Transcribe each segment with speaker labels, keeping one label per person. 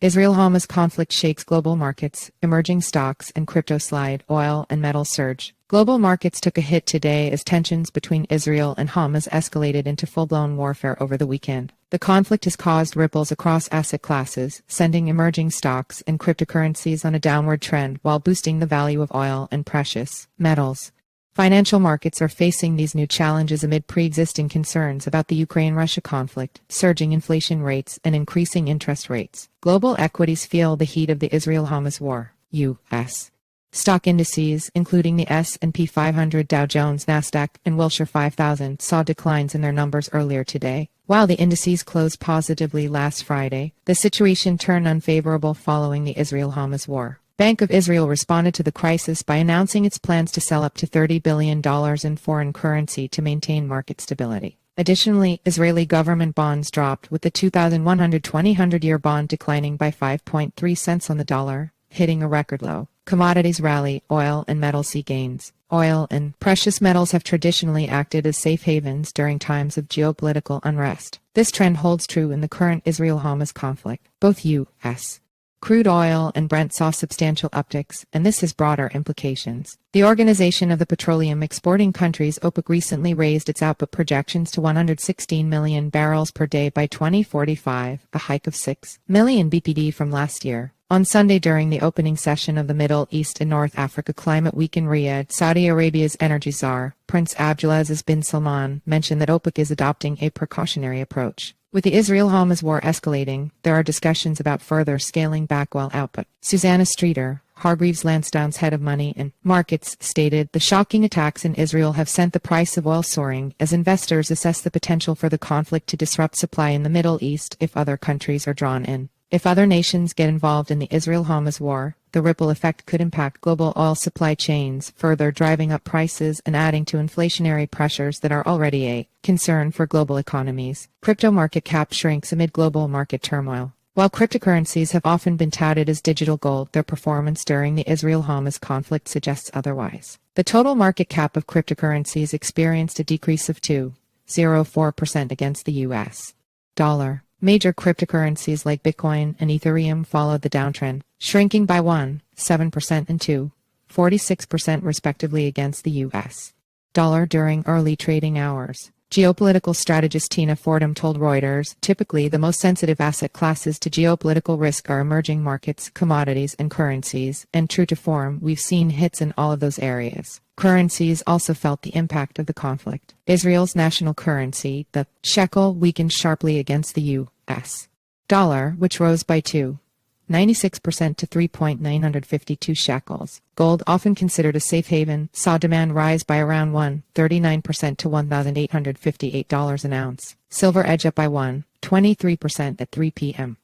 Speaker 1: Israel-Hamas conflict shakes global markets, emerging stocks and crypto slide, oil and metals surge. Global markets took a hit today as tensions between Israel and Hamas escalated into full-blown warfare over the weekend. The conflict has caused ripples across asset classes, sending emerging stocks and cryptocurrencies on a downward trend while boosting the value of oil and precious metals. Financial markets are facing these new challenges amid pre-existing concerns about the Ukraine-Russia conflict, surging inflation rates, and increasing interest rates. Global equities feel the heat of the Israel-Hamas war. U.S. stock indices, including the S&P 500, Dow Jones, Nasdaq, and Wilshire 5000, saw declines in their numbers earlier today. While the indices closed positively last Friday, the situation turned unfavorable following the Israel-Hamas war. Bank of Israel responded to the crisis by announcing its plans to sell up to $30 billion in foreign currency to maintain market stability. Additionally, Israeli government bonds dropped, with the 2,120 100-year bond declining by 5.3 cents on the dollar, hitting a record low. Commodities rally, oil and metals see gains. Oil and precious metals have traditionally acted as safe havens during times of geopolitical unrest. This trend holds true in the current Israel-Hamas conflict. Both U.S. crude oil and Brent saw substantial upticks, and this has broader implications. The Organization of the Petroleum Exporting Countries, OPEC, recently raised its output projections to 116 million barrels per day by 2045, a hike of 6 million BPD from last year. On Sunday, during the opening session of the Middle East and North Africa Climate Week in Riyadh, Saudi Arabia's energy czar, Prince Abdulaziz bin Salman, mentioned that OPEC is adopting a precautionary approach. With the Israel-Hamas war escalating, there are discussions about further scaling back oil output. Susanna Streeter, Hargreaves Lansdown's head of money and markets, stated, "The shocking attacks in Israel have sent the price of oil soaring as investors assess the potential for the conflict to disrupt supply in the Middle East if other countries are drawn in. If other nations get involved in the Israel-Hamas war, the ripple effect could impact global oil supply chains, further driving up prices and adding to inflationary pressures that are already a concern for global economies." Crypto market cap shrinks amid global market turmoil. While cryptocurrencies have often been touted as digital gold, their performance during the Israel-Hamas conflict suggests otherwise. The total market cap of cryptocurrencies experienced a decrease of 2.04% against the U.S. dollar. Major cryptocurrencies like Bitcoin and Ethereum followed the downtrend, shrinking by 1.7% and 2.46% respectively against the U.S. dollar during early trading hours. Geopolitical strategist Tina Fordham told Reuters, "Typically, the most sensitive asset classes to geopolitical risk are emerging markets, commodities, and currencies, and true to form, we've seen hits in all of those areas." Currencies also felt the impact of the conflict. Israel's national currency, the shekel, weakened sharply against the U.S. dollar, which rose by 2.96% to 3.952 shekels. Gold, often considered a safe haven, saw demand rise by around 1.39% to $1,858 an ounce. Silver edged up by 1.23% at 3 p.m.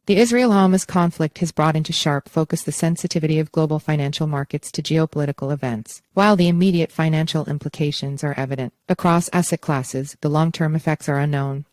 Speaker 1: The Israel-Hamas conflict has brought into sharp focus the sensitivity of global financial markets to geopolitical events. While the immediate financial implications are evident across asset classes, the long-term effects are unknown.